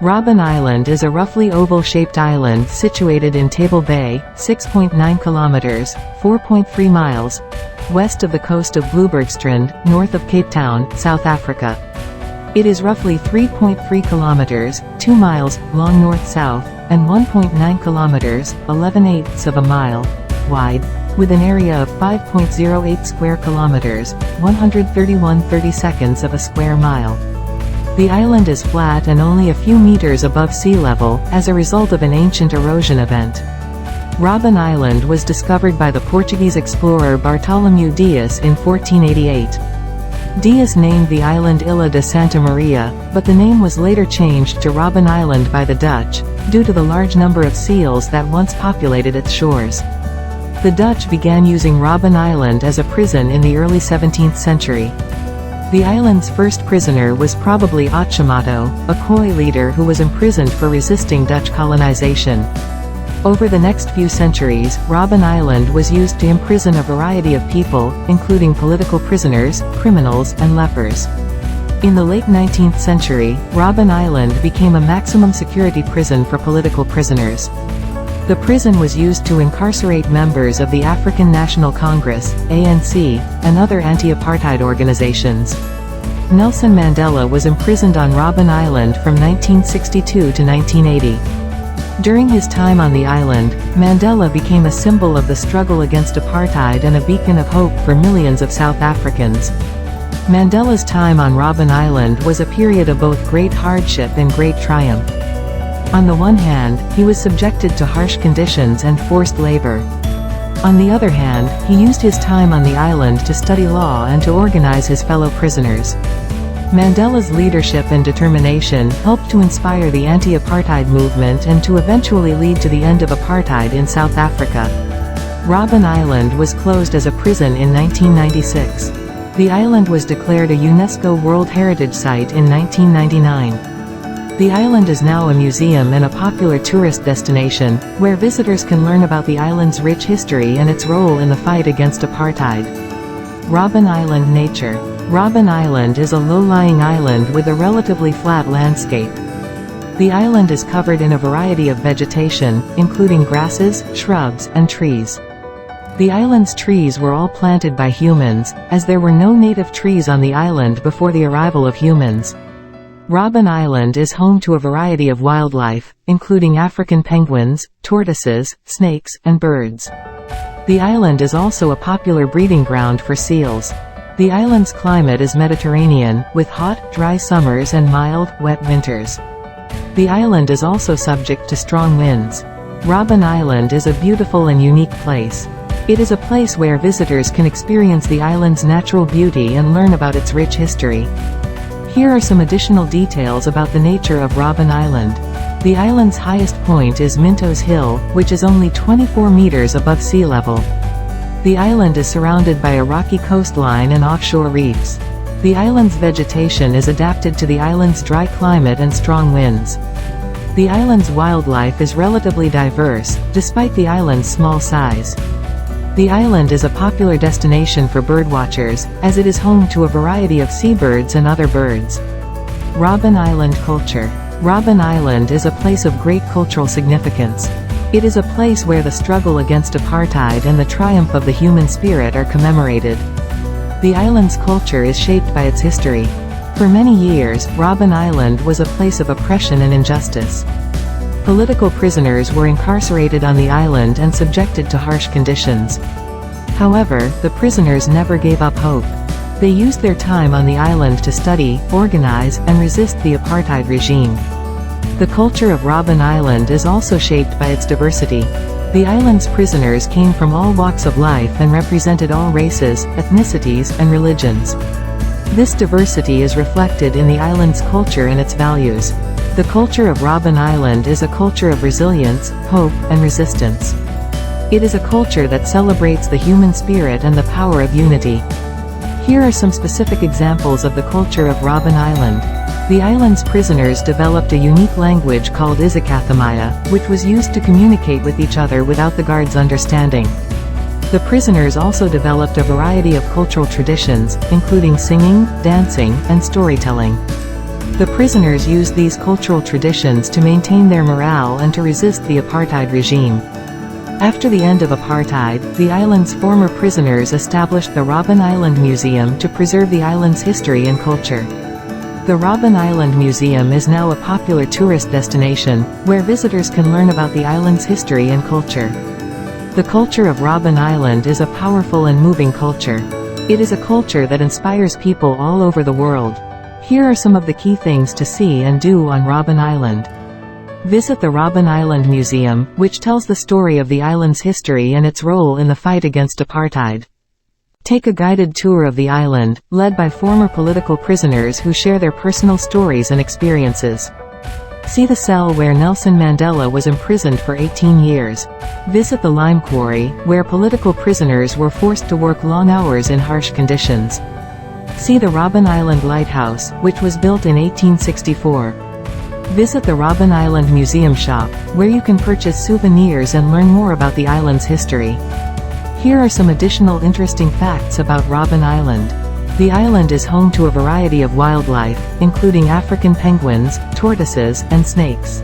Robben Island is a roughly oval-shaped island situated in Table Bay, 6.9 kilometers, 4.3 miles, west of the coast of Bluebergstrand, north of Cape Town, South Africa. It is roughly 3.3 kilometers, 2 miles, long north-south, and 1.9 kilometers, 11/8 of a mile, wide, with an area of 5.08 square kilometers, 131/32 of a square mile. The island is flat and only a few meters above sea level, as a result of an ancient erosion event. Robben Island was discovered by the Portuguese explorer Bartolomeu Dias in 1488. Dias named the island Ilha de Santa Maria, but the name was later changed to Robben Island by the Dutch, due to the large number of seals that once populated its shores. The Dutch began using Robben Island as a prison in the early 17th century. The island's first prisoner was probably Achamato, a Khoi leader who was imprisoned for resisting Dutch colonization. Over the next few centuries, Robben Island was used to imprison a variety of people, including political prisoners, criminals, and lepers. In the late 19th century, Robben Island became a maximum security prison for political prisoners. The prison was used to incarcerate members of the African National Congress, ANC, and other anti-apartheid organizations. Nelson Mandela was imprisoned on Robben Island from 1962 to 1980. During his time on the island, Mandela became a symbol of the struggle against apartheid and a beacon of hope for millions of South Africans. Mandela's time on Robben Island was a period of both great hardship and great triumph. On the one hand, he was subjected to harsh conditions and forced labor. On the other hand, he used his time on the island to study law and to organize his fellow prisoners. Mandela's leadership and determination helped to inspire the anti-apartheid movement and to eventually lead to the end of apartheid in South Africa. Robben Island was closed as a prison in 1996. The island was declared a UNESCO World Heritage Site in 1999. The island is now a museum and a popular tourist destination, where visitors can learn about the island's rich history and its role in the fight against apartheid. Robben Island nature. Robben Island is a low-lying island with a relatively flat landscape. The island is covered in a variety of vegetation, including grasses, shrubs, and trees. The island's trees were all planted by humans, as there were no native trees on the island before the arrival of humans. Robben Island is home to a variety of wildlife, including African penguins, tortoises, snakes, and birds. The island is also a popular breeding ground for seals. The island's climate is Mediterranean, with hot, dry summers and mild, wet winters. The island is also subject to strong winds. Robben Island is a beautiful and unique place. It is a place where visitors can experience the island's natural beauty and learn about its rich history. Here are some additional details about the nature of Robben Island. The island's highest point is Minto's Hill, which is only 24 meters above sea level. The island is surrounded by a rocky coastline and offshore reefs. The island's vegetation is adapted to the island's dry climate and strong winds. The island's wildlife is relatively diverse, despite the island's small size. The island is a popular destination for birdwatchers, as it is home to a variety of seabirds and other birds. Robben Island culture. Robben Island is a place of great cultural significance. It is a place where the struggle against apartheid and the triumph of the human spirit are commemorated. The island's culture is shaped by its history. For many years, Robben Island was a place of oppression and injustice. Political prisoners were incarcerated on the island and subjected to harsh conditions. However, the prisoners never gave up hope. They used their time on the island to study, organize, and resist the apartheid regime. The culture of Robben Island is also shaped by its diversity. The island's prisoners came from all walks of life and represented all races, ethnicities, and religions. This diversity is reflected in the island's culture and its values. The culture of Robben Island is a culture of resilience, hope, and resistance. It is a culture that celebrates the human spirit and the power of unity. Here are some specific examples of the culture of Robben Island. The island's prisoners developed a unique language called isicathamiya, which was used to communicate with each other without the guards understanding. The prisoners also developed a variety of cultural traditions, including singing, dancing, and storytelling. The prisoners used these cultural traditions to maintain their morale and to resist the apartheid regime. After the end of apartheid, the island's former prisoners established the Robben Island Museum to preserve the island's history and culture. The Robben Island Museum is now a popular tourist destination, where visitors can learn about the island's history and culture. The culture of Robben Island is a powerful and moving culture. It is a culture that inspires people all over the world. Here are some of the key things to see and do on Robben Island. Visit the Robben Island Museum, which tells the story of the island's history and its role in the fight against apartheid. Take a guided tour of the island, led by former political prisoners who share their personal stories and experiences. See the cell where Nelson Mandela was imprisoned for 18 years. Visit the lime quarry, where political prisoners were forced to work long hours in harsh conditions. See the Robben Island Lighthouse, which was built in 1864. Visit the Robben Island Museum shop, where you can purchase souvenirs and learn more about the island's history. Here are some additional interesting facts about Robben Island. The island is home to a variety of wildlife, including African penguins, tortoises, and snakes.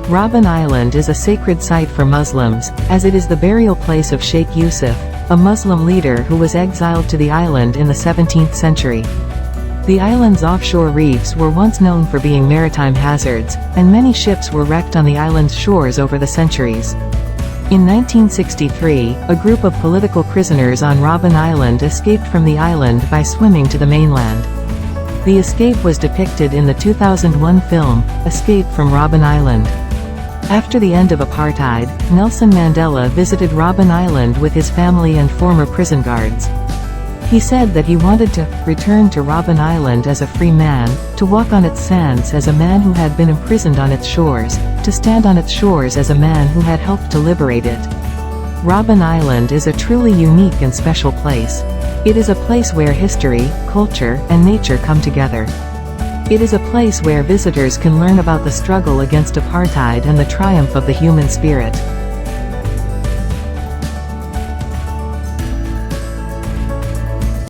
Robben Island is a sacred site for Muslims, as it is the burial place of Sheikh Yusuf, a Muslim leader who was exiled to the island in the 17th century. The island's offshore reefs were once known for being maritime hazards, and many ships were wrecked on the island's shores over the centuries. In 1963, a group of political prisoners on Robben Island escaped from the island by swimming to the mainland. The escape was depicted in the 2001 film, Escape from Robben Island. After the end of apartheid, Nelson Mandela visited Robben Island with his family and former prison guards. He said that he wanted to return to Robben Island as a free man, to walk on its sands as a man who had been imprisoned on its shores, to stand on its shores as a man who had helped to liberate it. Robben Island is a truly unique and special place. It is a place where history, culture, and nature come together. It is a place where visitors can learn about the struggle against apartheid and the triumph of the human spirit.